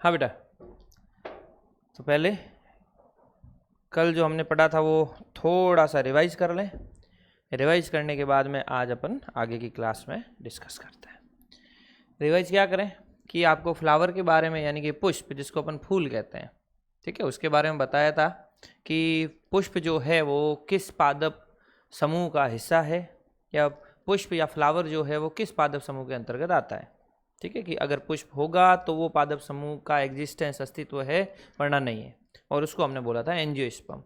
हाँ बेटा, तो पहले कल जो हमने पढ़ा था वो थोड़ा सा रिवाइज कर लें। रिवाइज करने के बाद में आज अपन आगे की क्लास में डिस्कस करते हैं। रिवाइज क्या करें कि आपको फ्लावर के बारे में, यानी कि पुष्प जिसको अपन फूल कहते हैं, ठीक है, उसके बारे में बताया था कि पुष्प जो है वो किस पादप समूह का हिस्सा है, या पुष्प या फ्लावर जो है वो किस पादप समूह के अंतर्गत आता है। ठीक है, कि अगर पुष्प होगा तो वो पादप समूह का एग्जिस्टेंस, अस्तित्व है, वरना नहीं है, और उसको हमने बोला था एंजियोस्पर्म।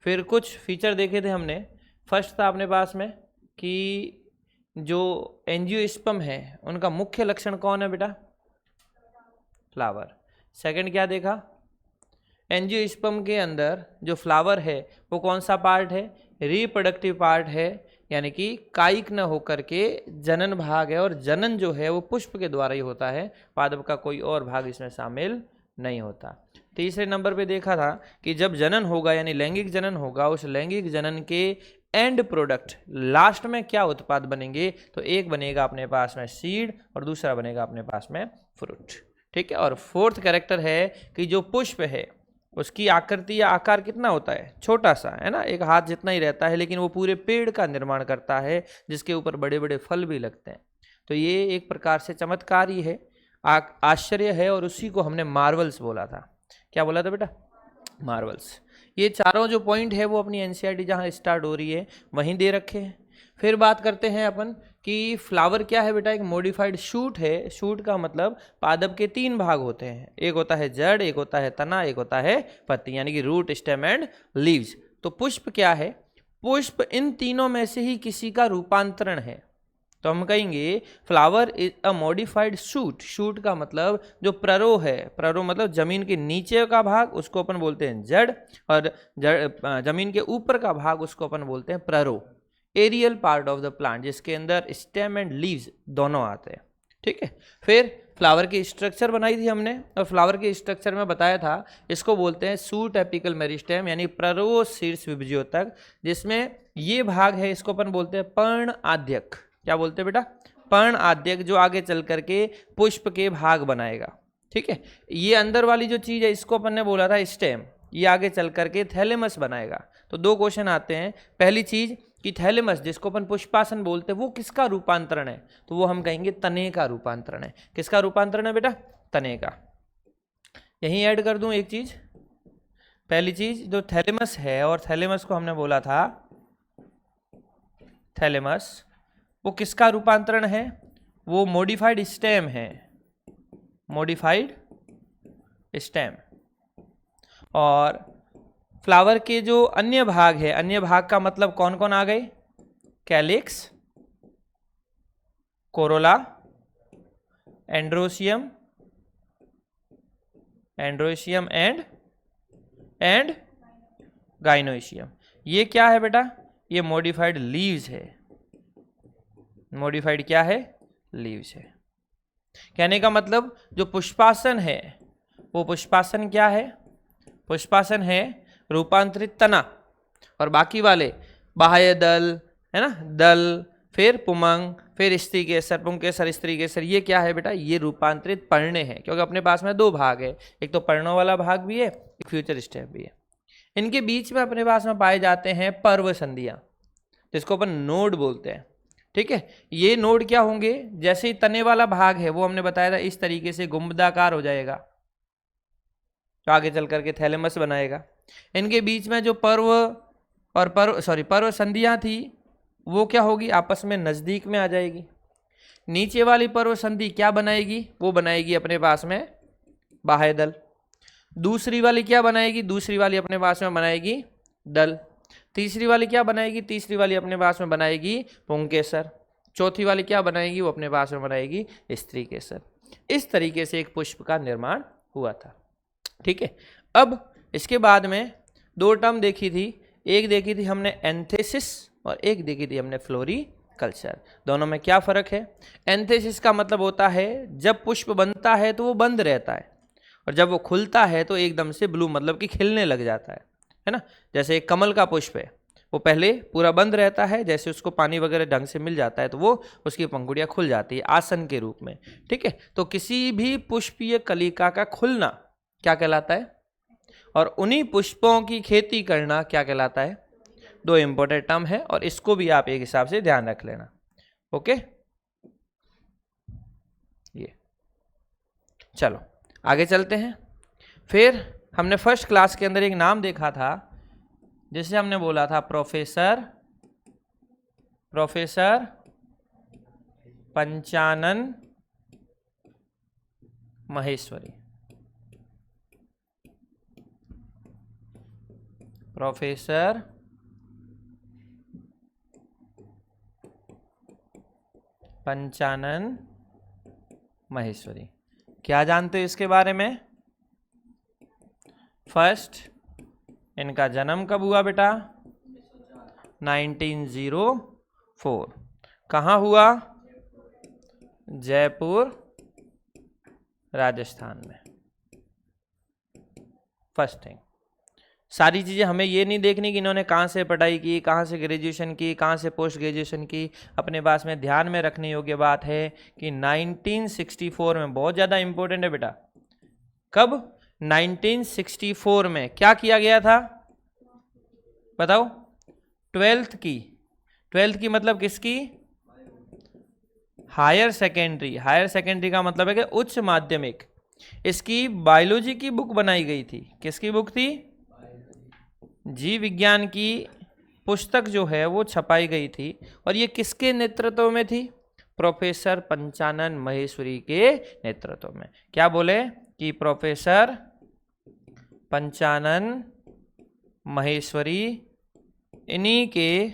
फिर कुछ फीचर देखे थे हमने। फर्स्ट था अपने पास में कि जो एंजियोस्पर्म है उनका मुख्य लक्षण कौन है बेटा? फ्लावर। सेकंड क्या देखा? एंजियोस्पर्म के अंदर जो फ्लावर है वो कौन सा पार्ट है? रिप्रोडक्टिव पार्ट है, यानी कि कायिक न होकर के जनन भाग है, और जनन जो है वो पुष्प के द्वारा ही होता है, पादप का कोई और भाग इसमें शामिल नहीं होता। तीसरे नंबर पे देखा था कि जब जनन होगा, यानी लैंगिक जनन होगा, उस लैंगिक जनन के एंड प्रोडक्ट लास्ट में क्या उत्पाद बनेंगे? तो एक बनेगा अपने पास में सीड और दूसरा बनेगा अपने पास में फ्रूट। ठीक है, और फोर्थ कैरेक्टर है कि जो पुष्प है उसकी आकृति या आकार कितना होता है? छोटा सा, है ना, एक हाथ जितना ही रहता है, लेकिन वो पूरे पेड़ का निर्माण करता है जिसके ऊपर बड़े बड़े फल भी लगते हैं। तो ये एक प्रकार से चमत्कार ही है, आश्चर्य है, और उसी को हमने मार्वल्स बोला था। क्या बोला था बेटा? मार्वल्स। ये चारों जो पॉइंट है वो अपनी एनसीईआरटी जहाँ स्टार्ट हो रही है वहीं दे रखे हैं। फिर बात करते हैं अपन कि फ्लावर क्या है बेटा? एक मॉडिफाइड शूट है। शूट का मतलब पादप के 3 भाग होते हैं, एक होता है जड़, एक होता है तना, एक होता है पत्ती, यानी कि रूट, स्टेम एंड लीव्स। तो पुष्प क्या है? पुष्प इन तीनों में से ही किसी का रूपांतरण है। तो हम कहेंगे flower is a modified shoot. Shoot का मतलब जो प्ररो है, प्ररो मतलब जमीन के नीचे का भाग, उसको अपन बोलते हैं जड़, और जड़ जमीन के ऊपर का भाग उसको अपन बोलते हैं प्ररो, aerial part of the plant, जिसके अंदर स्टेम एंड लीव्स दोनों आते हैं। ठीक है, फिर फ्लावर की स्ट्रक्चर बनाई थी हमने, और फ्लावर के स्ट्रक्चर में बताया था इसको बोलते हैं सूट एपिकल मेरिस्टेम, यानी प्ररो शीर्ष विभज्योतक, जिसमें ये भाग है इसको अपन बोलते हैं पर्ण आद्यक। क्या बोलते हैं बेटा? पर्ण आद्यक, जो आगे चल करके पुष्प के भाग बनाएगा। ठीक है, ये अंदर वाली जो चीज है इसको अपन ने बोला था स्टेम, ये आगे चल करके थैलेमस बनाएगा। तो 2 क्वेश्चन आते हैं। पहली चीज कि थैलेमस जिसको अपन पुष्पासन बोलते हैं वो किसका रूपांतरण है? तो वो हम कहेंगे तने का रूपांतरण है। किसका रूपांतरण है बेटा? तने का। यहीं ऐड कर दूं एक चीज। पहली चीज जो थैलेमस है, और थैलेमस को हमने बोला था थैलेमस, वो किसका रूपांतरण है? वो मॉडिफाइड स्टेम है, मॉडिफाइड स्टेम। और फ्लावर के जो अन्य भाग है, अन्य भाग का मतलब कौन कौन आ गए? Calyx, Corolla, androecium, androecium and gynoecium. ये क्या है बेटा? ये मॉडिफाइड लीव्स है। मॉडिफाइड क्या है? लीव्स है। कहने का मतलब जो पुष्पासन है वो पुष्पासन क्या है? पुष्पासन है रूपांतरित तना, और बाकी वाले बाह्य दल, है ना, दल, फिर पुमंग, फिर स्त्री केसर, पुंकेसर, स्त्री केसर, ये क्या है बेटा? ये रूपांतरित पर्णे हैं, क्योंकि अपने पास में 2 भाग है, एक तो पर्णों वाला भाग भी है, एक फ्यूचर स्टेप भी है। इनके बीच में अपने पास में पाए जाते हैं पर्व संधियां, जिसको अपन नोड बोलते हैं। ठीक है, ये नोड क्या होंगे? जैसे ही तने वाला भाग है वो हमने बताया था इस तरीके से गुंबदाकार हो जाएगा, तो आगे चल करके थैलेमस बनाएगा। इनके बीच में जो पर्व संधियां थी वो क्या होगी? आपस में नजदीक में आ जाएगी। नीचे वाली पर्व संधि क्या बनाएगी? वो बनाएगी अपने पास में बाह्य दल। दूसरी वाली क्या बनाएगी? दूसरी वाली अपने पास में बनाएगी दल। तीसरी वाली क्या बनाएगी? तीसरी वाली अपने पास में बनाएगी पुंकेसर। चौथी वाली क्या बनाएगी? वो अपने पास में बनाएगी स्त्री केसर। इस तरीके से एक पुष्प का निर्माण हुआ था। ठीक है, अब इसके बाद में 2 टर्म देखी थी, एक देखी थी हमने एंथेसिस और एक देखी थी हमने फ्लोरिकल्चर। दोनों में क्या फर्क है? एंथेसिस का मतलब होता है जब पुष्प बनता है तो वो बंद रहता है, और जब वो खुलता है तो एकदम से ब्लू मतलब कि खिलने लग जाता है ना। जैसे एक कमल का पुष्प है, वो पहले पूरा बंद रहता है, जैसे उसको पानी वगैरह ढंग से मिल जाता है तो वो उसकी पंखुड़ियाँ खुल जाती है आसन के रूप में। ठीक है, तो किसी भी पुष्पीय कलिका का खुलना क्या कहलाता है, और उन्हीं पुष्पों की खेती करना क्या कहलाता है। दो इंपॉर्टेंट टर्म है और इसको भी आप एक हिसाब से ध्यान रख लेना। ओके, ये चलो आगे चलते हैं। फिर हमने फर्स्ट क्लास के अंदर एक नाम देखा था जिसे हमने बोला था प्रोफेसर पंचानन महेश्वरी। प्रोफेसर पंचानन महेश्वरी, क्या जानते हो इसके बारे में। फर्स्ट, इनका जन्म कब हुआ बेटा, 1904। कहाँ हुआ, जयपुर राजस्थान में। फर्स्ट थिंग, सारी चीज़ें हमें ये नहीं देखनी कि इन्होंने कहाँ से पढ़ाई की, कहाँ से ग्रेजुएशन की, कहाँ से पोस्ट ग्रेजुएशन की। अपने पास में ध्यान में रखने योग्य बात है कि 1964 में, बहुत ज़्यादा इंपॉर्टेंट है बेटा, कब, 1964 में क्या किया गया था बताओ, ट्वेल्थ की मतलब किसकी, हायर सेकेंडरी। हायर सेकेंडरी का मतलब है कि उच्च माध्यमिक। इसकी बायोलॉजी की बुक बनाई गई थी। किसकी बुक थी, जीव विज्ञान की पुस्तक जो है वो छपाई गई थी। और ये किसके नेतृत्व में थी, प्रोफेसर पंचानन महेश्वरी के नेतृत्व में। क्या बोले कि प्रोफेसर पंचानन महेश्वरी, इन्हीं के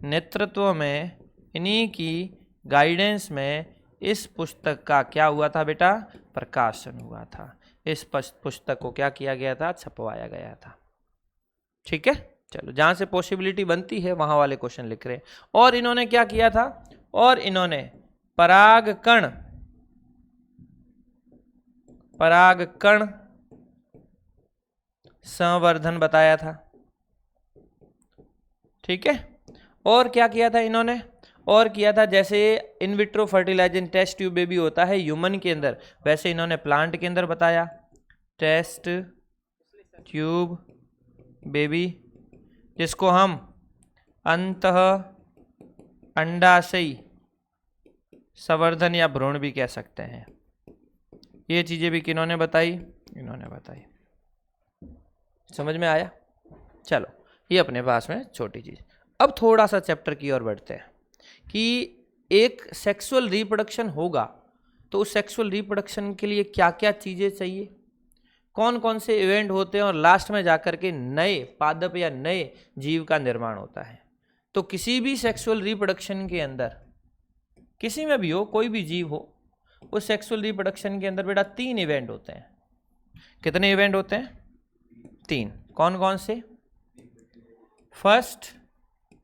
नेतृत्व में, इन्हीं की गाइडेंस में इस पुस्तक का क्या हुआ था बेटा, प्रकाशन हुआ था। इस पुस्तक को क्या किया गया था, छपवाया गया था। ठीक है, चलो जहां से पॉसिबिलिटी बनती है वहां वाले क्वेश्चन लिख रहे हैं। और इन्होंने क्या किया था, और इन्होंने परागकण संवर्धन बताया था। ठीक है, और क्या किया था इन्होंने, और किया था जैसे in vitro fertilisation test tube baby होता है ह्यूमन के अंदर, वैसे इन्होंने प्लांट के अंदर बताया टेस्ट ट्यूब बेबी, जिसको हम अंतः अंडाशयी संवर्धन या भ्रूण भी कह सकते हैं। ये चीजें भी किन्होंने बताई, इन्होंने बताई। समझ में आया। चलो ये अपने पास में छोटी चीज। अब थोड़ा सा चैप्टर की ओर बढ़ते हैं कि एक सेक्सुअल रिप्रोडक्शन होगा तो उस सेक्सुअल रिप्रोडक्शन के लिए क्या क्या चीजें चाहिए, कौन कौन से इवेंट होते हैं, और लास्ट में जाकर के नए पादप या नए जीव का निर्माण होता है। तो किसी भी सेक्सुअल रिप्रोडक्शन के अंदर, किसी में भी हो, कोई भी जीव हो, उस सेक्सुअल रिप्रोडक्शन के अंदर बेटा 3 इवेंट होते हैं। कितने इवेंट होते हैं, 3। कौन कौन से, फर्स्ट,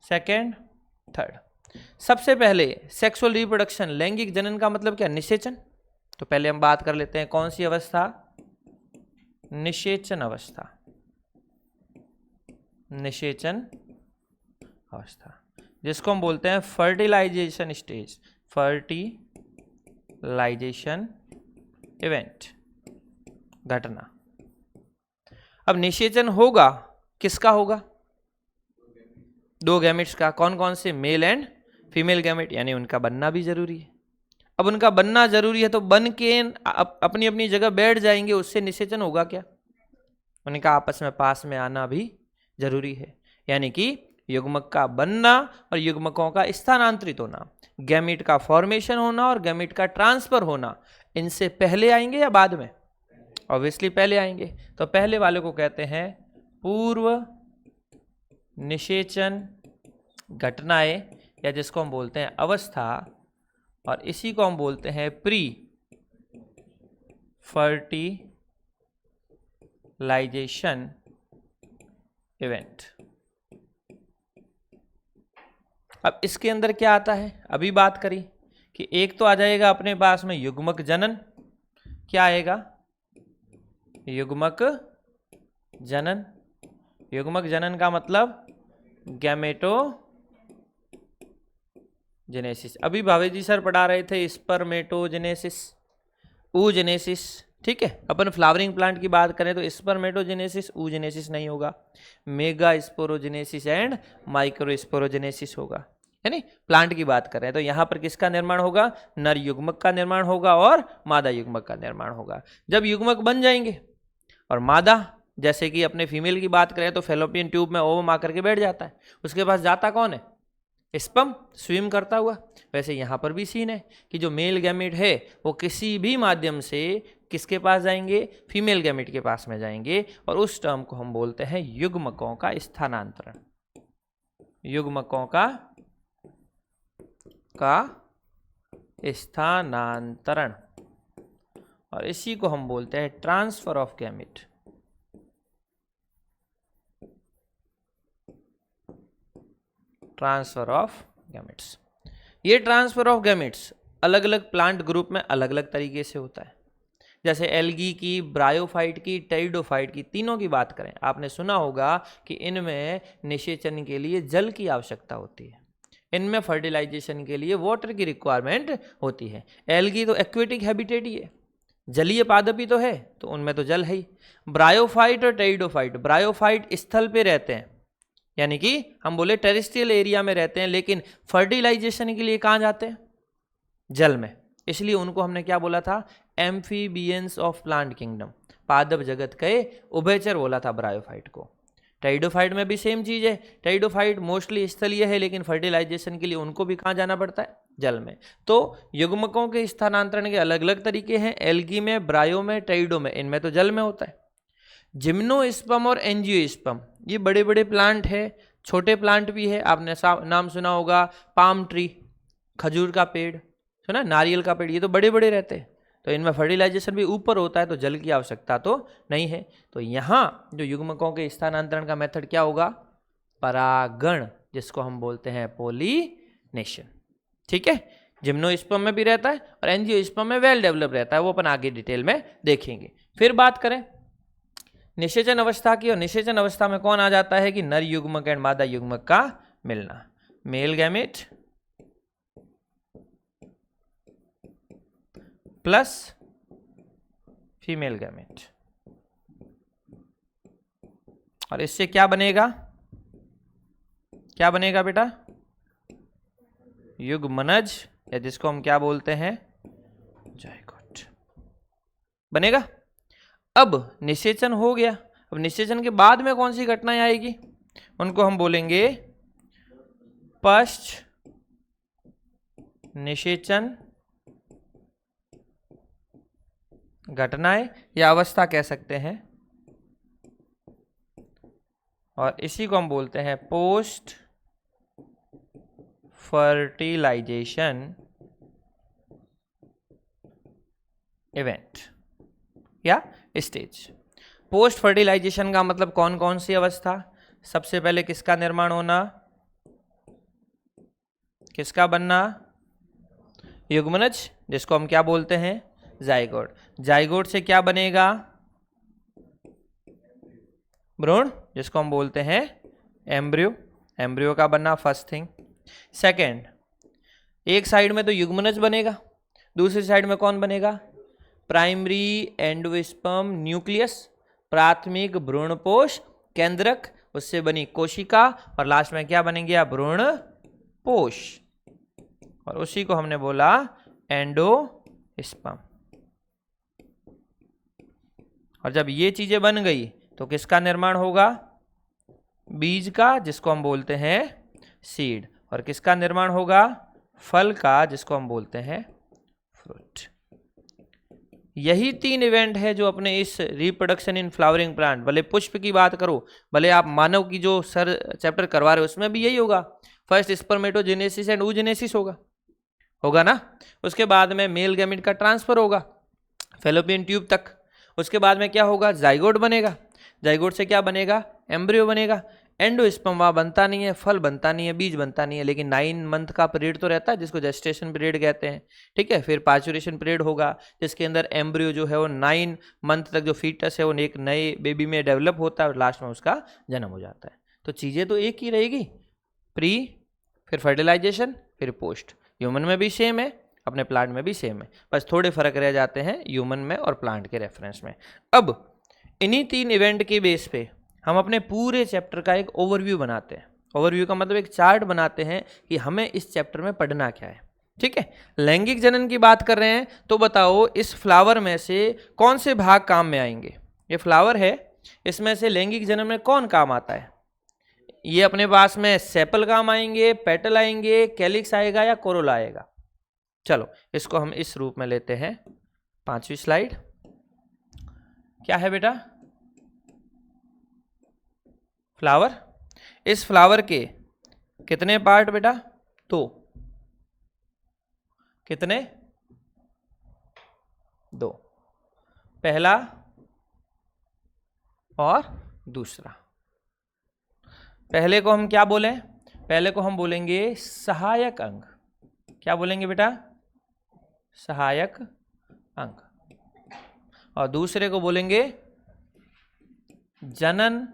सेकेंड, थर्ड। सबसे पहले सेक्सुअल रिप्रोडक्शन, लैंगिक जनन का मतलब क्या, निषेचन। तो पहले हम बात कर लेते हैं कौन सी अवस्था, निषेचन अवस्था। निषेचन अवस्था जिसको हम बोलते हैं फर्टिलाइजेशन स्टेज, फर्टिलाइजेशन इवेंट, घटना। अब निषेचन होगा, किसका होगा, 2 गैमेट्स का। कौन कौन से, मेल एंड फीमेल गैमेट, यानी उनका बनना भी जरूरी है। अब उनका बनना जरूरी है तो बन के अपनी अपनी जगह बैठ जाएंगे, उससे निषेचन होगा क्या, उनका आपस में पास में आना भी जरूरी है। यानी कि युग्मक का बनना और युग्मकों का स्थानांतरित होना, गैमेट का फॉर्मेशन होना और गैमेट का ट्रांसफर होना, इनसे पहले आएंगे या बाद में, ऑब्वियसली पहले आएंगे। तो पहले वाले को कहते हैं पूर्व निषेचन घटनाएं, या जिसको हम बोलते हैं अवस्था, और इसी को हम बोलते हैं प्री फर्टिलाइजेशन इवेंट। अब इसके अंदर क्या आता है, अभी बात करी कि एक तो आ जाएगा अपने पास में युग्मक जनन। क्या आएगा, युग्मक जनन। युग्मक जनन का मतलब गैमेटोजेनेसिस। अभी भावे जी सर पढ़ा रहे थे स्पर्मेटोजेनेसिस, oogenesis, ठीक है। अपन फ्लावरिंग प्लांट की बात करें तो स्पर्मेटोजेनेसिस, oogenesis नहीं होगा, mega sporogenesis and micro sporogenesis होगा, है नहीं। प्लांट की बात करें तो यहाँ पर किसका निर्माण होगा, नर युग्मक का निर्माण होगा और मादा युग्मक का निर्माण होगा। जब युग्मक बन जाएंगे और मादा, जैसे कि अपने फीमेल की बात करें तो फेलोपियन ट्यूब में ओवम आकर के बैठ जाता है, उसके पास जाता कौन है, स्पर्म स्विम करता हुआ। वैसे यहाँ पर भी सीन है कि जो मेल गैमेट है वो किसी भी माध्यम से किसके पास जाएंगे, फीमेल गैमेट के पास में जाएंगे, और उस टर्म को हम बोलते हैं युग्मकों का स्थानांतरण, युग्मकों का स्थानांतरण, और इसी को हम बोलते हैं transfer of gamete. Transfer of gametes. ये ट्रांसफर ऑफ गैमेट्स अलग अलग प्लांट ग्रुप में अलग अलग तरीके से होता है। जैसे एल्गी की, ब्रायोफाइट की, टेरिडोफाइट की, तीनों की बात करें, आपने सुना होगा कि इनमें निषेचन के लिए जल की आवश्यकता होती है, इनमें फर्टिलाइजेशन के लिए वाटर की रिक्वायरमेंट होती है। एल्गी तो एक्वेटिक हैबिटेट ही है, जलीय पादपी तो है, तो उनमें तो जल है ही। ब्रायोफाइट और टेरिडोफाइट, ब्रायोफाइट स्थल पे रहते हैं, यानी कि हम बोले टेरेस्ट्रियल एरिया में रहते हैं, लेकिन फर्टिलाइजेशन के लिए कहाँ जाते हैं, जल में, इसलिए उनको हमने क्या बोला था, एम्फीबियंस ऑफ प्लांट किंगडम, पादप जगत के उभयचर बोला था ब्रायोफाइट को। टेरिडोफाइट में भी सेम चीज है, टेरिडोफाइट मोस्टली स्थलीय है, लेकिन फर्टिलाइजेशन के लिए उनको भी कहाँ जाना पड़ता है, जल में। तो युग्मकों के स्थानांतरण के अलग अलग तरीके हैं, एल्गी में, ब्रायो में, टेरिडो में, इनमें तो जल में होता है। जिम्नोस्पर्म और एंजियोस्पर्म, ये बड़े बड़े प्लांट है, छोटे प्लांट भी है, आपने नाम सुना होगा, पाम ट्री, खजूर का पेड़ सुना, नारियल का पेड़, ये तो बड़े बड़े रहते हैं, तो इनमें फर्टिलाइजेशन भी ऊपर होता है, तो जल की आवश्यकता तो नहीं है। तो यहाँ जो युग्मकों के स्थानांतरण का मेथड क्या होगा, परागण, जिसको हम बोलते हैं पोलिनेशन। ठीक है, जिम्नोस्पर्म में भी रहता है और एंजियोस्पर्म में वेल डेवलप रहता है, वो अपन आगे डिटेल में देखेंगे। फिर बात करें निषेचन अवस्था की, और निषेचन अवस्था में कौन आ जाता है कि नर युग्मक एंड मादा युग्मक का मिलना, male gamete plus female gamete, और इससे क्या बनेगा, क्या बनेगा बेटा, युग्मनज, या जिसको हम क्या बोलते हैं, जायगोट बनेगा। अब निषेचन हो गया, अब निषेचन के बाद में कौन सी घटनाएं आएगी, उनको हम बोलेंगे पश्च निषेचन घटनाएं, या अवस्था कह सकते हैं, और इसी को हम बोलते हैं पोस्ट फर्टिलाइजेशन इवेंट या स्टेज। पोस्ट फर्टिलाइजेशन का मतलब कौन कौन सी अवस्था, सबसे पहले किसका निर्माण होना, किसका बनना, युग्मनज, जिसको हम क्या बोलते हैं, जाइगोट। जाइगोट से क्या बनेगा, भ्रूण, जिसको हम बोलते हैं एम्ब्रियो, एम्ब्रियो का बनना फर्स्ट थिंग। सेकंड, एक साइड में तो युग्मनज बनेगा, दूसरी साइड में कौन बनेगा, प्राइमरी एंडोस्पर्म न्यूक्लियस, प्राथमिक भ्रूणपोष केंद्रक, उससे बनी कोशिका, और लास्ट में क्या बनेंगे, भ्रूणपोष, और उसी को हमने बोला एंडोस्पर्म। और जब ये चीजें बन गई तो किसका निर्माण होगा, बीज का, जिसको हम बोलते हैं सीड, और किसका निर्माण होगा, फल का, जिसको हम बोलते हैं फ्रूट। यही तीन इवेंट है जो अपने इस रिप्रोडक्शन इन फ्लावरिंग प्लांट, भले पुष्प की बात करो, भले आप मानव की जो सर चैप्टर करवा रहे हो उसमें भी यही होगा, फर्स्ट स्पर्मेटोजेनेसिस एंड oogenesis होगा ना, उसके बाद में मेल गैमेट का ट्रांसफर होगा फेलोपियन ट्यूब तक, उसके बाद में क्या होगा, जाइगोट बनेगा, जाइगोट से क्या बनेगा, एम्ब्रियो बनेगा, एंडोस्पर्म वहाँ बनता नहीं है, फल बनता नहीं है, बीज बनता नहीं है, लेकिन 9 मंथ का पीरियड तो रहता है, जिसको जेस्टेशन पीरियड कहते हैं। ठीक है, फिर पार्चुरेशन पीरियड होगा, जिसके अंदर एम्ब्रियो जो है वो 9 मंथ तक जो फीटस है वो एक नए बेबी में डेवलप होता है, और लास्ट में उसका जन्म हो जाता है। तो चीज़ें तो एक ही रहेगी, प्री, फिर फर्टिलाइजेशन, फिर पोस्ट। ह्यूमन में भी सेम है, अपने प्लांट में भी सेम है, बस थोड़े फर्क रह जाते हैं ह्यूमन में और प्लांट के रेफरेंस में। अब इन्हीं 3 इवेंट के बेस पे हम अपने पूरे चैप्टर का एक ओवरव्यू बनाते हैं। ओवरव्यू का मतलब एक चार्ट बनाते हैं कि हमें इस चैप्टर में पढ़ना क्या है। ठीक है, लैंगिक जनन की बात कर रहे हैं तो बताओ इस फ्लावर में से कौन से भाग काम में आएंगे। ये फ्लावर है, इसमें से लैंगिक जनन में कौन काम आता है? ये अपने पास में सेपल काम आएंगे, पेटल आएंगे, कैलिक्स आएगा या कोरोला आएगा। चलो इसको हम इस रूप में लेते हैं। 5वीं स्लाइड क्या है बेटा? फ्लावर। इस फ्लावर के कितने पार्ट बेटा? 2। कितने? 2, पहला और दूसरा। पहले को हम क्या बोलें? पहले को हम बोलेंगे सहायक अंग। क्या बोलेंगे बेटा? सहायक अंग। और दूसरे को बोलेंगे जनन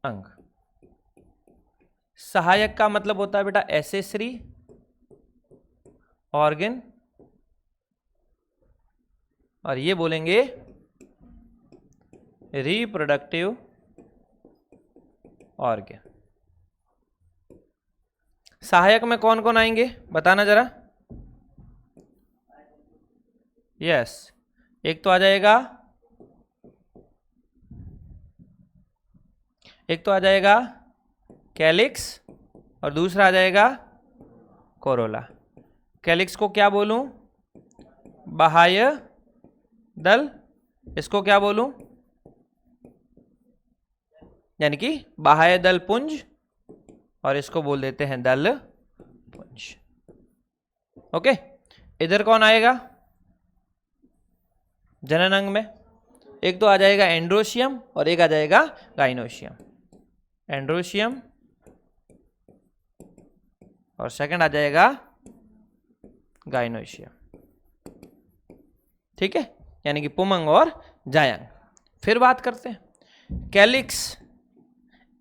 अंग। सहायक का मतलब होता है बेटा एसेसरी ऑर्गन, और ये बोलेंगे रिप्रोडक्टिव ऑर्गन। सहायक में कौन कौन आएंगे बताना जरा। यस, एक तो आ जाएगा कैलिक्स और दूसरा आ जाएगा कोरोला। कैलिक्स को क्या बोलूं? बाह्य दल। इसको क्या बोलूं? यानी कि बाह्य दल पुंज, और इसको बोल देते हैं दल पुंज। ओके, इधर कौन आएगा जनन अंग में? एक तो आ जाएगा एंड्रोशियम और एक आ जाएगा गाइनोशियम। एंड्रोशियम और सेकंड आ जाएगा गाइनोशियम। ठीक है, यानी कि पुमंग और जायंग। फिर बात करते हैं कैलिक्स।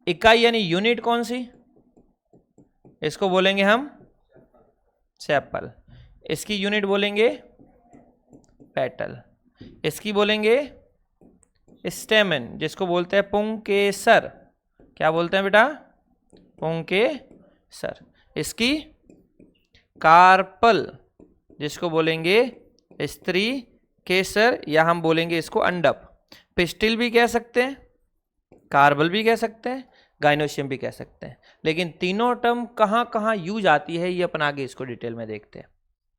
इकाई यानी यूनिट कौन सी? इसको बोलेंगे हम सेपल। इसकी यूनिट बोलेंगे पेटल। इसकी बोलेंगे स्टेमन, जिसको बोलते हैं पुंकेसर। क्या बोलते हैं बेटा? पुंकेसर। इसकी कार्पल, जिसको बोलेंगे स्त्री केसर, या हम बोलेंगे इसको अंडप। पिस्टिल भी कह सकते हैं, कार्बल भी कह सकते हैं, गाइनोशियम भी कह सकते हैं। लेकिन तीनों टर्म कहाँ कहाँ यूज आती है ये अपन आगे इसको डिटेल में देखते हैं।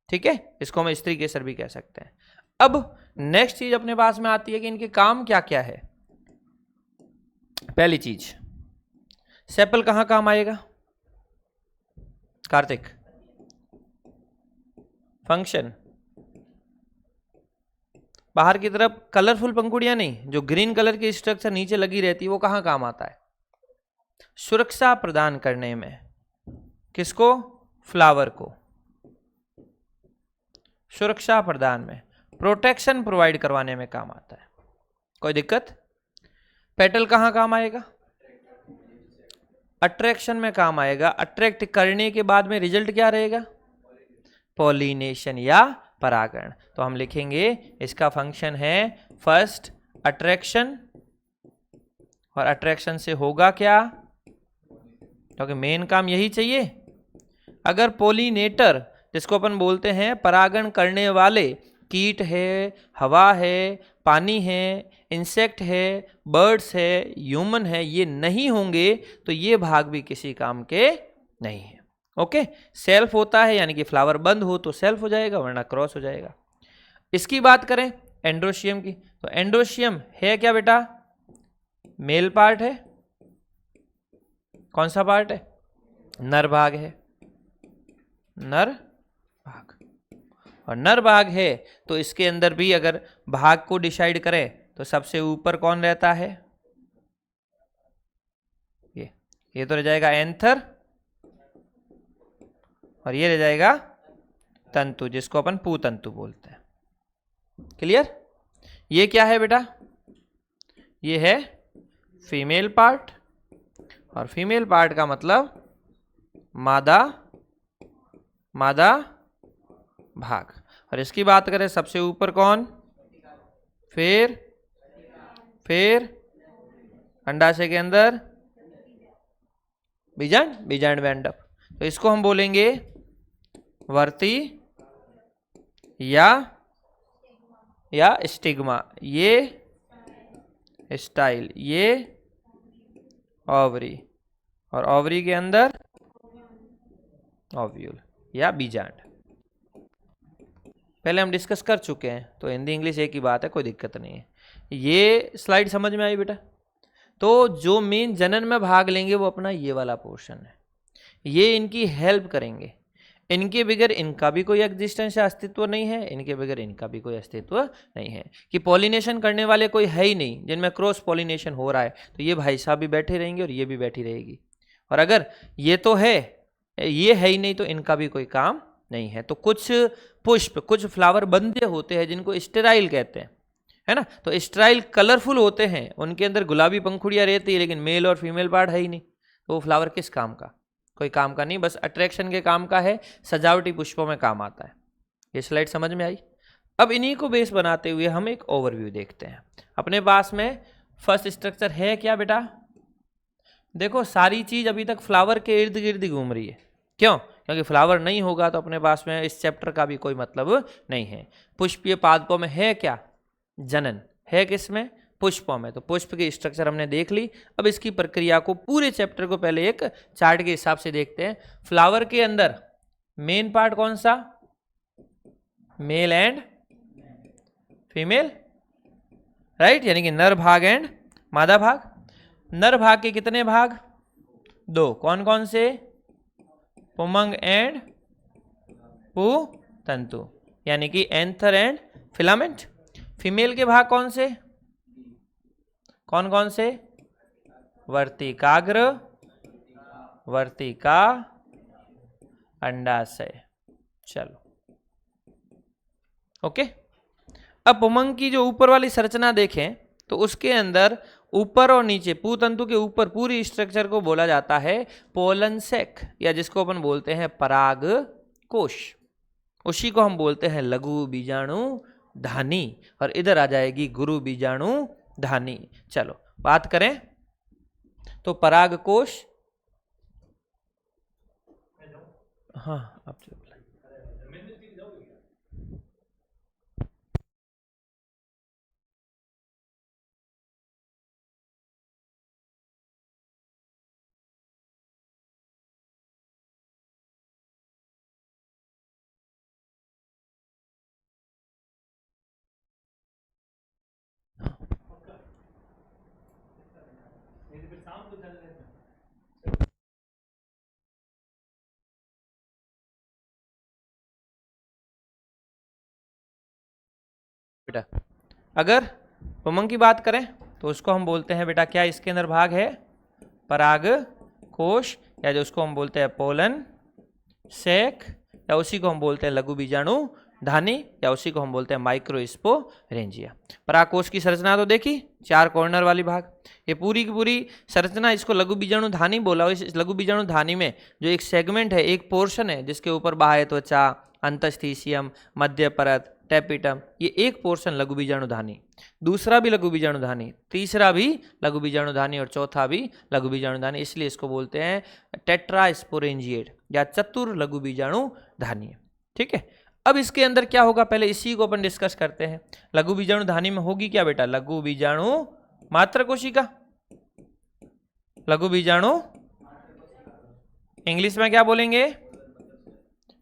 ठीक है, इसको हम स्त्री केसर भी कह सकते हैं। अब नेक्स्ट चीज अपने पास में आती है कि इनके काम क्या क्या है। पहली चीज, सेपल कहाँ काम आएगा कार्तिक? फंक्शन। बाहर की तरफ कलरफुल पंखुड़ियां नहीं, जो ग्रीन कलर की स्ट्रक्चर नीचे लगी रहती है वो कहाँ काम आता है? सुरक्षा प्रदान करने में। किसको? फ्लावर को। सुरक्षा प्रदान में, प्रोटेक्शन प्रोवाइड करवाने में काम आता है। कोई दिक्कत? पेटल कहाँ काम आएगा? अट्रैक्शन में काम आएगा। अट्रैक्ट करने के बाद में रिजल्ट क्या रहेगा? पॉलिनेशन या परागण। तो हम लिखेंगे इसका फंक्शन है फर्स्ट अट्रैक्शन, और अट्रैक्शन से होगा क्या? क्योंकि मेन काम यही चाहिए। अगर पॉलिनेटर, जिसको अपन बोलते हैं परागण करने वाले, कीट है, हवा है, पानी है, इंसेक्ट है, बर्ड्स है, ह्यूमन है, ये नहीं होंगे तो ये भाग भी किसी काम के नहीं है। ओके, सेल्फ होता है यानी कि फ्लावर बंद हो तो सेल्फ हो जाएगा, वरना क्रॉस हो जाएगा। इसकी बात करें एंड्रोशियम की, तो एंड्रोशियम है क्या बेटा? मेल पार्ट है। कौन सा पार्ट है? नर भाग है। नर भाग। और नर भाग है तो इसके अंदर भी अगर भाग को डिसाइड करें तो सबसे ऊपर कौन रहता है? ये तो रह जाएगा एंथर, और ये रह जाएगा तंतु, जिसको अपन पूतंतु बोलते हैं। क्लियर? ये क्या है बेटा? ये है फीमेल पार्ट, और फीमेल पार्ट का मतलब मादा, मादा, भाग। और इसकी बात करें सबसे ऊपर कौन, फिर अंडाशय के अंदर बीजांड, बीजांड मंडप। तो इसको हम बोलेंगे वर्ती या स्टिग्मा, ये स्टाइल, ये ओवरी, और ओवरी के अंदर ओव्यूल या बीजांड। पहले हम डिस्कस कर चुके हैं, तो हिंदी इंग्लिश एक ही बात है, कोई दिक्कत नहीं है। ये स्लाइड समझ में आई बेटा? तो जो मेन जनन में भाग लेंगे वो अपना ये वाला पोर्शन है, ये इनकी हेल्प करेंगे। इनके बगैर इनका भी कोई एग्जिस्टेंस या अस्तित्व नहीं है, इनके बगैर इनका भी कोई अस्तित्व नहीं है, कि पॉलिनेशन करने वाले कोई है ही नहीं, जिनमें क्रॉस पॉलिनेशन हो रहा है, तो ये भाई साहब भी बैठे रहेंगे और ये भी बैठी रहेगी। और अगर ये तो है, ये है ही नहीं, तो इनका भी कोई काम नहीं है। तो कुछ पुष्प, कुछ फ्लावर बंदे होते हैं जिनको स्टेराइल कहते हैं, है ना। तो स्टेराइल कलरफुल होते हैं, उनके अंदर गुलाबी पंखुड़ियाँ रहती है, लेकिन मेल और फीमेल पार्ट है ही नहीं, तो वो फ्लावर किस काम का, कोई काम का नहीं, बस अट्रैक्शन के काम का है, सजावटी पुष्पों में काम आता है। ये स्लाइड समझ में आई? अब इन्हीं को बेस बनाते हुए हम एक ओवरव्यू देखते हैं। अपने पास में फर्स्ट स्ट्रक्चर है क्या बेटा? देखो सारी चीज अभी तक फ्लावर के इर्द गिर्द घूम रही है, क्यों? क्योंकि फ्लावर नहीं होगा तो अपने पास में इस चैप्टर का भी कोई मतलब नहीं है। पुष्पीय पादपों में है क्या? जनन है किसमें? पुष्पों में। तो पुष्प की स्ट्रक्चर हमने देख ली। अब इसकी प्रक्रिया को, पूरे चैप्टर को पहले एक चार्ट के हिसाब से देखते हैं। फ्लावर के अंदर मेन पार्ट कौन सा? मेल एंड फीमेल, राइट, यानी कि नर भाग एंड मादा भाग। नर भाग के कितने भाग? 2। कौन कौन से? पुमंग एंड पुतंतु, यानी कि एंथर एंड फिलामेंट। फीमेल के भाग कौन से? कौन कौन से? वर्तिकाग्र, वर्तिका, अंडाशय। चलो ओके। अब पुमंग की जो ऊपर वाली संरचना देखें तो उसके अंदर ऊपर और नीचे, पूतंतु के ऊपर पूरी स्ट्रक्चर को बोला जाता है पोलन सेक, या जिसको अपन बोलते हैं पराग कोश। उसी को हम बोलते हैं लघु बीजाणु धानी, और इधर आ जाएगी गुरु बीजाणु धानी। चलो बात करें तो पराग कोश, हाँ आप बेटा, अगर पुमंग की बात करें तो उसको हम बोलते हैं बेटा क्या? इसके अंदर भाग है पराग कोश, या जो उसको हम बोलते हैं पोलन सेक, या उसी को हम बोलते हैं लघु बीजाणु धानी, या उसी को हम बोलते हैं माइक्रोस्पोरेंजिया। परागकोश की संरचना तो देखी, 4 कॉर्नर वाली भाग। ये पूरी की पूरी संरचना, इसको लघु बीजाणु धानी बोला। इस लघु बीजाणु धानी में जो एक सेगमेंट है, एक पोर्शन है, जिसके ऊपर बाह्य त्वचा, अंतस्थीसियम, मध्य परत, टेपिटम, ये एक पोर्शन लघु बीजाणु धानी, दूसरा भी लघु बीजाणु धानी, तीसरा भी लघु बीजाणु धानी, और चौथा भी लघु बीजाणु धानी। इसलिए इसको बोलते हैं टेट्रास्पोरेंजिएट या चतुर लघु बीजाणु धानी। ठीक है। अब इसके अंदर क्या होगा, पहले इसी को अपन डिस्कस करते हैं। लघु बीजाणु धानी में होगी क्या बेटा? लघु बीजाणु मात्र कोशिका, लघु बीजाणु इंग्लिश में क्या बोलेंगे?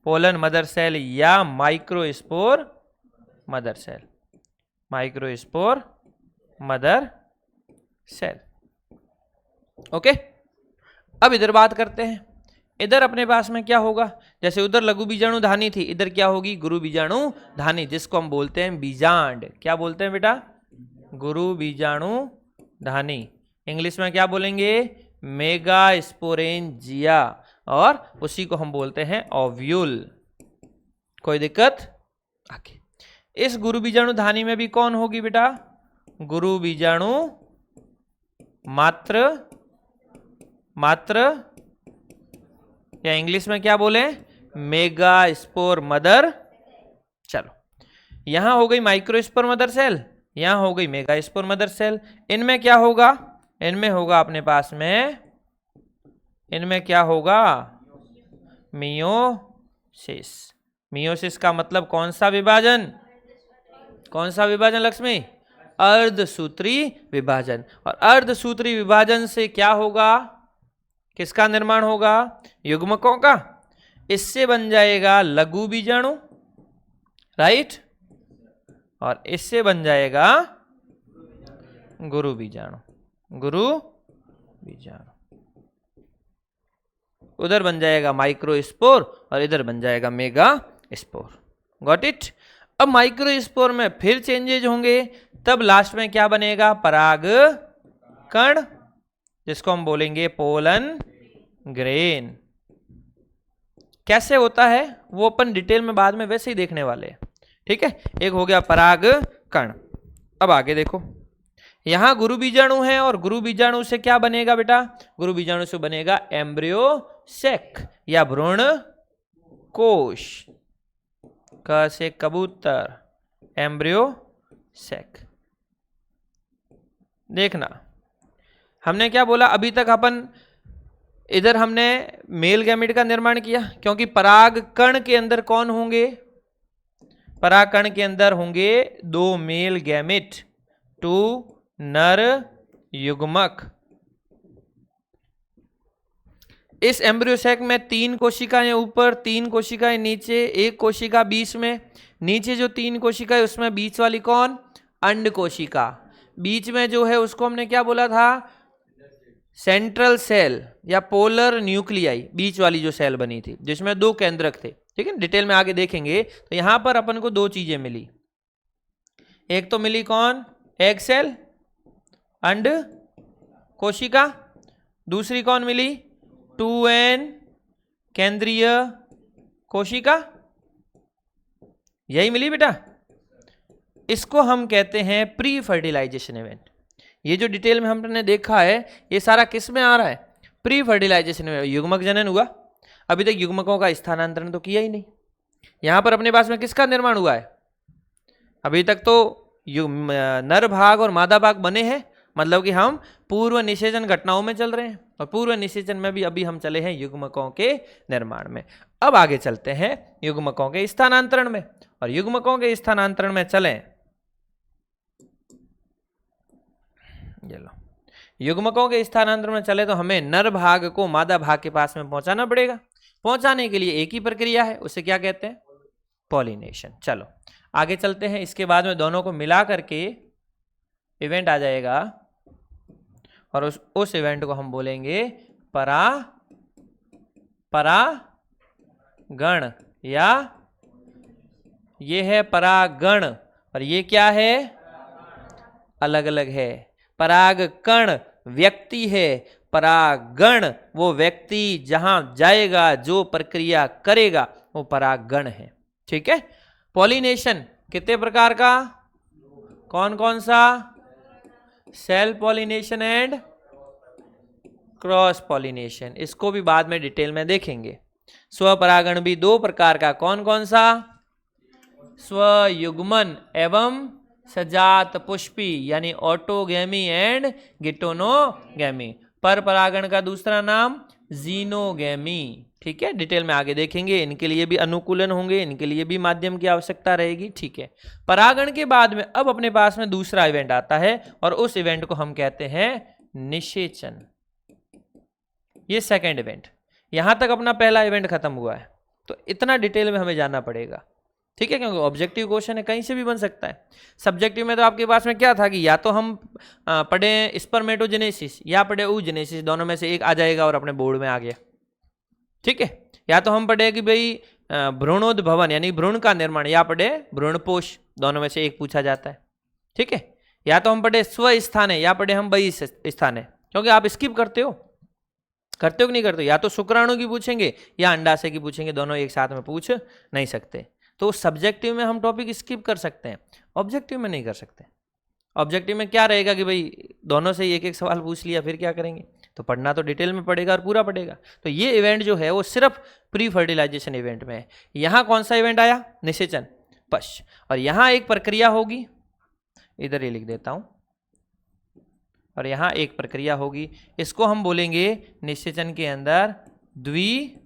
पोलन मदर सेल या microspore mother cell, microspore mother cell. Okay. अब इधर बात करते हैं। इधर अपने पास में क्या होगा? जैसे उधर लघु बीजाणु धानी थी, इधर क्या होगी? गुरु बीजाणु धानी, जिसको हम बोलते हैं बीजांड। क्या बोलते हैं बेटा? गुरु बीजाणु धानी। इंग्लिश में क्या बोलेंगे? मेगास्पोरेंजिया, और उसी को हम बोलते हैं ओव्यूल। कोई दिक्कत? आगे इस गुरु बीजाणु धानी में भी कौन होगी बेटा? गुरु बीजाणु मात्र, या इंग्लिश में क्या बोले? मेगास्पोर मदर चलो, यहां हो गई माइक्रोस्पोर मदर सेल, यहां हो गई मेगास्पोर मदर सेल। इनमें क्या होगा? इनमें होगा अपने पास में, इनमें क्या होगा? मियोसिस। मियोसिस का मतलब कौन सा विभाजन? कौन सा विभाजन लक्ष्मी? अर्धसूत्री विभाजन। और अर्धसूत्री विभाजन से क्या होगा? किसका निर्माण होगा? युग्मकों का। इससे बन जाएगा लघु बीजाणु, राइट, और इससे बन जाएगा गुरु बीजाणु। गुरु बीजाणु। उधर बन जाएगा माइक्रोस्पोर और इधर बन जाएगा मेगा स्पोर। Got it? अब माइक्रोस्पोर में फिर चेंजेज होंगे, तब लास्ट में क्या बनेगा? पराग कण, जिसको हम बोलेंगे पोलन ग्रेन। कैसे होता है वो अपन डिटेल में बाद में वैसे ही देखने वाले हैं, ठीक है। एक हो गया पराग कण। अब आगे देखो, यहां गुरु बीजाणु है और गुरु बीजाणु से क्या बनेगा बेटा? गुरु बीजाणु से बनेगा एम्ब्रियो सेक या भ्रूण कोश। क से कबूतर, एम्ब्रियो सेक। देखना हमने क्या बोला अभी तक, अपन इधर हमने मेल गैमेट का निर्माण किया, क्योंकि पराग कण के अंदर कौन होंगे? पराग कण के अंदर होंगे 2 मेल गैमेट, 2 नर युग्मक। इस एम्ब्रियोसेक में 3 कोशिकाएं ऊपर, 3 कोशिकाएं नीचे, 1 कोशिका बीच में। नीचे जो 3 कोशिकाएं उसमें बीच वाली कौन? अंड कोशिका। बीच में जो है उसको हमने क्या बोला था? सेंट्रल सेल या पोलर न्यूक्लियाई, बीच वाली जो सेल बनी थी जिसमें 2 केंद्रक थे, ठीक है। डिटेल में आगे देखेंगे। तो यहां पर अपन को 2 चीजें मिली। एक तो मिली कौन? एग सेल, अंड कोशिका। दूसरी कौन मिली? 2n केंद्रीय कोशिका। यही मिली बेटा। इसको हम कहते हैं प्री फर्टिलाइजेशन इवेंट। ये जो डिटेल में हमने देखा है ये सारा किस में आ रहा है? प्री फर्टिलाइजेशन में। युग्मक जनन हुआ, अभी तक युग्मकों का स्थानांतरण तो किया ही नहीं। यहां पर अपने पास में किसका निर्माण हुआ है? अभी तक तो नर भाग और मादा भाग बने हैं, मतलब कि हम पूर्व निषेचन घटनाओं में चल रहे हैं, और पूर्व निषेचन में भी अभी हम चले हैं युग्मकों के निर्माण में। अब आगे चलते हैं युग्मकों के स्थानांतरण में, और युग्मकों के स्थानांतरण में चलें। ये लो, युग्मकों के स्थानांतरण में चले तो हमें नर भाग को मादा भाग के पास में पहुंचाना पड़ेगा। पहुंचाने के लिए एक ही प्रक्रिया है, उसे क्या कहते हैं? पॉलिनेशन। चलो आगे चलते हैं। इसके बाद में दोनों को मिला करके इवेंट आ जाएगा, और उस इवेंट को हम बोलेंगे परागण, या ये है परागण और ये क्या है? अलग अलग है। पराग कण व्यक्ति है, परागण वो व्यक्ति जहां जाएगा, जो प्रक्रिया करेगा वो परागण है, ठीक है। पॉलिनेशन कितने प्रकार का? कौन कौन सा? Self pollination and cross pollination. इसको भी बाद में डिटेल में देखेंगे। स्वपरागण भी 2 प्रकार का। कौन कौन सा? स्वयुग्मन एवं सजात पुष्पी, यानी ऑटोगैमी एंड गिटोनोगैमी। पर परागण का दूसरा नाम जीनोगैमी, ठीक है। डिटेल में आगे देखेंगे। इनके लिए भी अनुकूलन होंगे, इनके लिए भी माध्यम की आवश्यकता रहेगी, ठीक है। परागण के बाद में अब अपने पास में दूसरा इवेंट आता है, और उस इवेंट को हम कहते हैं निषेचन। ये सेकेंड इवेंट। यहां तक अपना पहला इवेंट खत्म हुआ है, तो इतना डिटेल में हमें जानना पड़ेगा, ठीक है, क्योंकि ऑब्जेक्टिव क्वेश्चन है, कहीं से भी बन सकता है। सब्जेक्टिव में तो आपके पास में क्या था कि या तो हम पढ़े स्पर्मेटोजेनेसिस या पढ़े oogenesis, दोनों में से एक आ जाएगा और अपने बोर्ड में आ गया, ठीक है। या तो हम पढ़े कि भाई भ्रूणोद्भवन यानी भ्रूण का निर्माण, या पढ़े भ्रूणपोष, दोनों में से एक पूछा जाता है, ठीक है। या तो हम पढ़े स्वस्थान है या पढ़े हम बहिस्थान है, क्योंकि आप स्किप करते हो कि नहीं करते? या तो शुक्राणु की पूछेंगे या अंडाशय की पूछेंगे, दोनों एक साथ में पूछ नहीं सकते। तो सब्जेक्टिव में हम टॉपिक स्किप कर सकते हैं, ऑब्जेक्टिव में नहीं कर सकते। ऑब्जेक्टिव में क्या रहेगा कि भाई दोनों से एक एक सवाल पूछ लिया, फिर क्या करेंगे? तो पढ़ना तो डिटेल में पड़ेगा और पूरा पड़ेगा। तो ये इवेंट जो है वो सिर्फ प्री फर्टिलाइजेशन इवेंट में है। यहाँ कौन सा इवेंट आया? निषेचन। पश। और यहां एक प्रक्रिया होगी, इधर ही लिख देता हूं, और यहां एक प्रक्रिया होगी, इसको हम बोलेंगे निषेचन के अंदर द्वि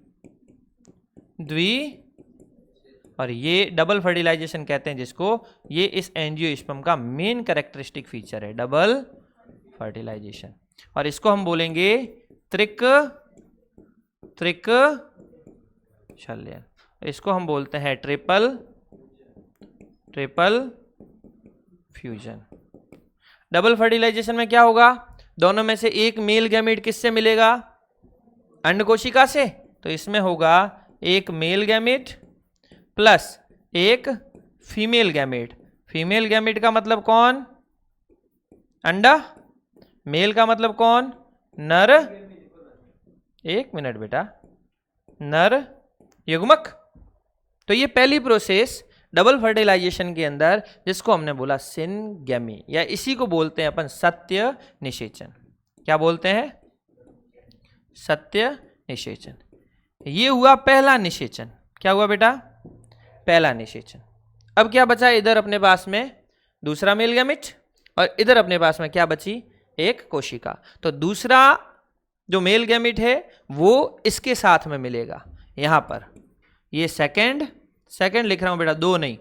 और ये डबल फर्टिलाइजेशन कहते हैं जिसको। ये इस एंजियोस्पर्म का मेन कैरेक्टरिस्टिक फीचर है, डबल फर्टिलाइजेशन। और इसको हम बोलेंगे त्रिक शल्यन, इसको हम बोलते हैं ट्रिपल फ्यूजन। डबल फर्टिलाइजेशन में क्या होगा, दोनों में से एक मेल गैमेट किससे मिलेगा, अंड कोशिका से, तो इसमें होगा एक मेल गैमेट प्लस एक फीमेल गैमेट। फीमेल गैमेट का मतलब कौन, अंडा, मेल का मतलब कौन, नर, एक मिनट बेटा, नर युग्मक। तो ये पहली प्रोसेस डबल फर्टिलाइजेशन के अंदर, जिसको हमने बोला सिनगैमी, या इसी को बोलते हैं अपन सत्य निषेचन। क्या बोलते हैं, सत्य निषेचन। ये हुआ पहला निषेचन। क्या हुआ बेटा, पहला निषेचन। अब क्या बचा इधर अपने पास में, दूसरा मेल गैमेट, और इधर अपने पास में क्या बची, एक कोशिका। तो दूसरा जो मेल गैमेट है वो इसके साथ में मिलेगा, यहां पर ये सेकंड लिख रहा हूं बेटा, दो नहीं,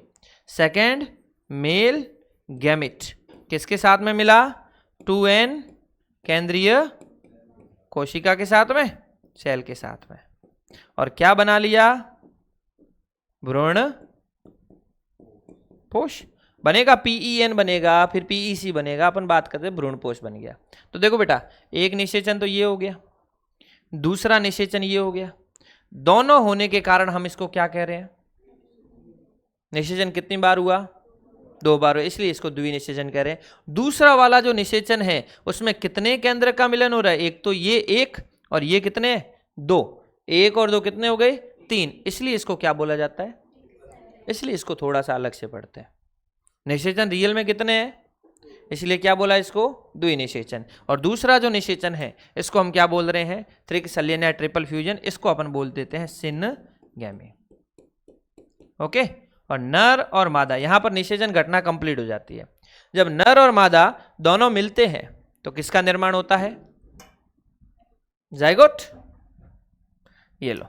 सेकंड मेल गैमेट किसके साथ में मिला, 2n केंद्रीय कोशिका के साथ में, सेल के साथ में, और क्या बना लिया, भ्रूणपोष बनेगा, PEN बनेगा, फिर PEC बनेगा, अपन बात करते हैं भ्रूणपोष बन गया। तो देखो बेटा, एक निषेचन तो ये हो गया, दूसरा निषेचन ये हो गया, दोनों होने के कारण हम इसको क्या कह रहे हैं, निषेचन कितनी बार हुआ, 2 बार हुआ, इसलिए इसको द्विनिषेचन कह रहे हैं। दूसरा वाला जो निषेचन है उसमें कितने केंद्र का मिलन हो रहा है, एक तो ये एक, और ये कितने, 2, 1 और 2 कितने हो गए, 3, इसलिए इसको क्या बोला जाता है, इसलिए इसको थोड़ा सा अलग से पढ़ते हैं। निषेचन रियल में कितने हैं, इसलिए क्या बोला इसको, द्विनिषेचन। और दूसरा जो निषेचन है इसको हम क्या बोल रहे हैं, त्रिक शल्यन या ट्रिपल फ्यूजन, इसको अपन बोल देते हैं सिनगैमी। ओके, और नर और मादा, यहां पर निषेचन घटना कंप्लीट हो जाती है। जब नर और मादा दोनों मिलते हैं तो किसका निर्माण होता है, जाइगोट। ये लो,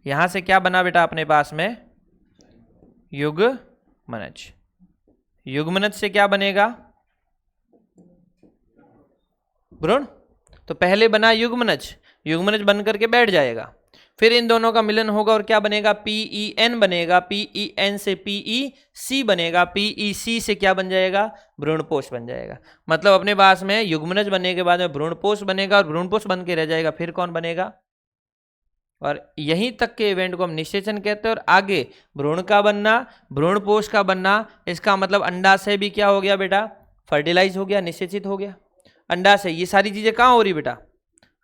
यहां से क्या बना बेटा अपने पास में, युग्मनज। युग्मनज से क्या बनेगा, भ्रूण। तो पहले बना युग्मनज, युग्मनज बन करके बैठ जाएगा, फिर इन दोनों का मिलन होगा और क्या बनेगा, PEN बनेगा, PEN से PEC बनेगा, PEC से क्या बन जाएगा, भ्रूणपोष बन जाएगा। मतलब अपने पास में युग्मनज बनने के बाद में भ्रूणपोष बनेगा, और भ्रूणपोष बन के रह जाएगा, फिर कौन बनेगा, और यहीं तक के इवेंट को हम निषेचन कहते हैं। और आगे भ्रूण का बनना, भ्रूणपोष का बनना, इसका मतलब अंडाशय भी क्या हो गया बेटा, फर्टिलाइज हो गया, निषेचित हो गया। अंडाशय, ये सारी चीजें कहाँ हो रही बेटा,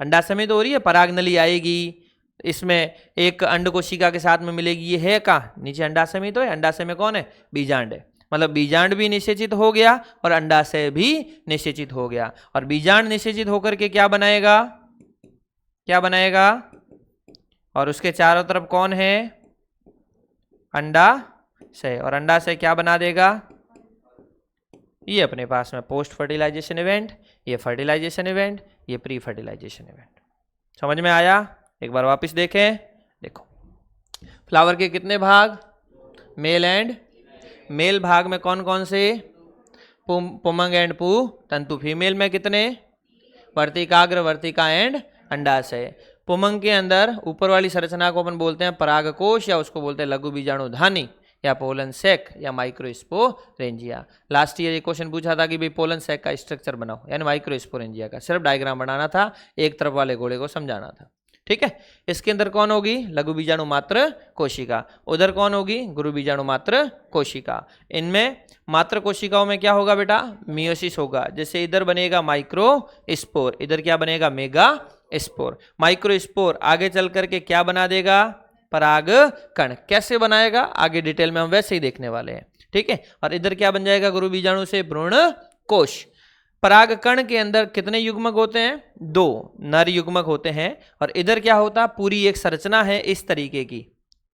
अंडाशय में तो हो रही है, परागनली आएगी, इसमें एक अंड कोशिका के साथ में मिलेगी, ये है कहाँ, नीचे अंडाशय में तो है, अंडाशय में कौन है, बीजांड है। मतलब बीजांड भी निषेचित हो गया और अंडाशय भी निषेचित हो गया, और बीजांड निषेचित होकर के क्या बनाएगा, क्या बनाएगा, और उसके चारों तरफ कौन है, अंडाशय, और अंडाशय क्या बना देगा, ये अपने पास में पोस्ट फर्टिलाइजेशन इवेंट, ये फर्टिलाइजेशन इवेंट, ये प्री फर्टिलाइजेशन इवेंट। समझ में आया, एक बार वापस देखें। देखो, फ्लावर के कितने भाग, मेल एंड, मेल भाग में कौन कौन से, पुमंग एंड पू तंतु। फीमेल में कितने, वर्तिकाग्र, वर्तिका एंड अंडाशय। पुमंग के अंदर ऊपर वाली संरचना को अपन बोलते हैं परागकोश, या उसको बोलते हैं लघु बीजाणुधानी, या पोलन सैक, या माइक्रोस्पोरेंजिया। लास्ट ईयर ये क्वेश्चन पूछा था कि भाई पोलन सैक का स्ट्रक्चर बनाओ, यानी माइक्रोस्पोरेंजिया का सिर्फ डायग्राम बनाना था, एक तरफ वाले घोड़े को समझाना था। ठीक है, इसके अंदर कौन होगी, लघु बीजाणु मात्र कोशिका, उधर कौन होगी, गुरु बीजाणु मात्र कोशिका। इनमें मात्र कोशिकाओं में क्या होगा बेटा, मियोसिस होगा, जैसे इधर बनेगा माइक्रोस्पोर, इधर क्या बनेगा, मेगा स्पोर। माइक्रोस्पोर आगे चल करके क्या बना देगा, पराग कण। कैसे बनाएगा आगे डिटेल में हम वैसे ही देखने वाले हैं। ठीक है, और इधर क्या बन जाएगा, गुरु बीजाणु से भ्रूण कोश। पराग कण के अंदर कितने युग्मक होते हैं, 2 नर युग्मक होते हैं, और इधर क्या होता, पूरी एक संरचना है इस तरीके की,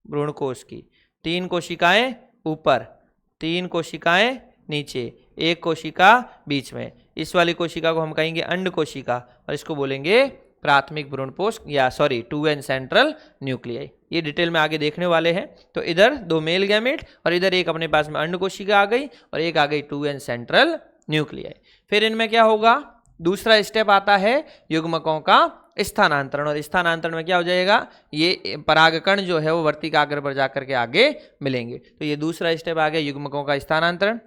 भ्रूणकोश की, 3 कोशिकाएं ऊपर, 3 कोशिकाएं नीचे, 1 कोशिका बीच में। इस वाली कोशिका को हम कहेंगे अंड कोशिका और इसको बोलेंगे प्राथमिक भ्रूणपोष या सॉरी 2n सेंट्रल न्यूक्लियाई। ये डिटेल में आगे देखने वाले हैं। तो इधर 2 मेल गैमेट और इधर एक अपने पास में अंड कोशिका आ गई और एक आ गई 2n सेंट्रल न्यूक्लियाई। फिर इनमें क्या होगा, दूसरा स्टेप आता है युग्मकों का स्थानांतरण, और स्थानांतरण में क्या हो जाएगा, ये परागकण जो है वो वर्तिकाग्र पर जाकर के आगे मिलेंगे। तो ये दूसरा स्टेप आ गया युग्मकों का स्थानांतरण।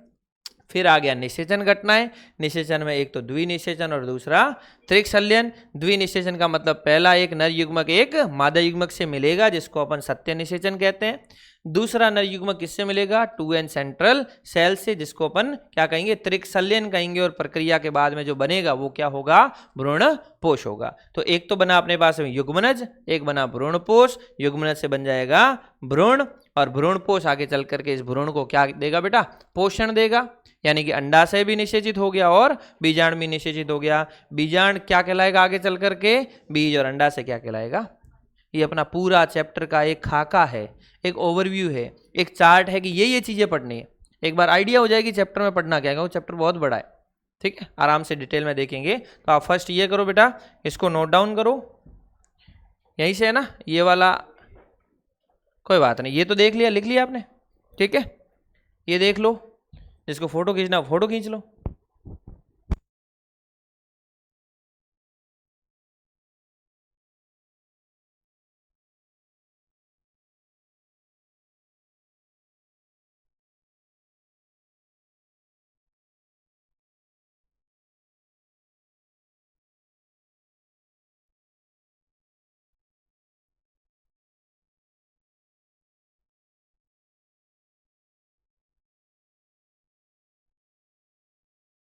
फिर आ गया निषेचन घटनाएं। निषेचन में एक तो द्विनिषेचन और दूसरा त्रिकशल्यन। द्विनिषेचन का मतलब पहला एक नर युग्मक एक मादा युग्मक से मिलेगा जिसको अपन सत्य निषेचन कहते हैं। दूसरा नर युग्मक किससे मिलेगा, 2n सेंट्रल सेल से, जिसको अपन क्या कहेंगे, त्रिकशल्यन कहेंगे। और प्रक्रिया के बाद में जो बनेगा वो क्या होगा, भ्रूणपोष होगा। तो एक तो बना अपने पास में युग्मनज, एक बना भ्रूणपोष। युग्मनज से बन जाएगा भ्रूण और भ्रूणपोष आगे चल करके इस भ्रूण को क्या देगा बेटा, पोषण देगा। यानी कि अंडाशय भी निषेचित हो गया और बीजांड भी निषेचित हो गया। बीजांड क्या कहलाएगा आगे चल करके, बीज, और अंडाशय क्या कहलाएगा। ये अपना पूरा चैप्टर का एक खाका है, एक ओवरव्यू है, एक चार्ट है कि ये चीजें पढ़नी है। एक बार आइडिया हो जाएगी चैप्टर में पढ़ना क्या है, वो चैप्टर बहुत बड़ा है, ठीक है, आराम से डिटेल में देखेंगे। तो आप फर्स्ट ये करो बेटा, इसको नोट डाउन करो, यहीं से है ना ये वाला, कोई बात नहीं, ये तो देख लिया, लिख लिया आपने, ठीक है। ये देख लो, जिसको फोटो खींचना फोटो खींच लो।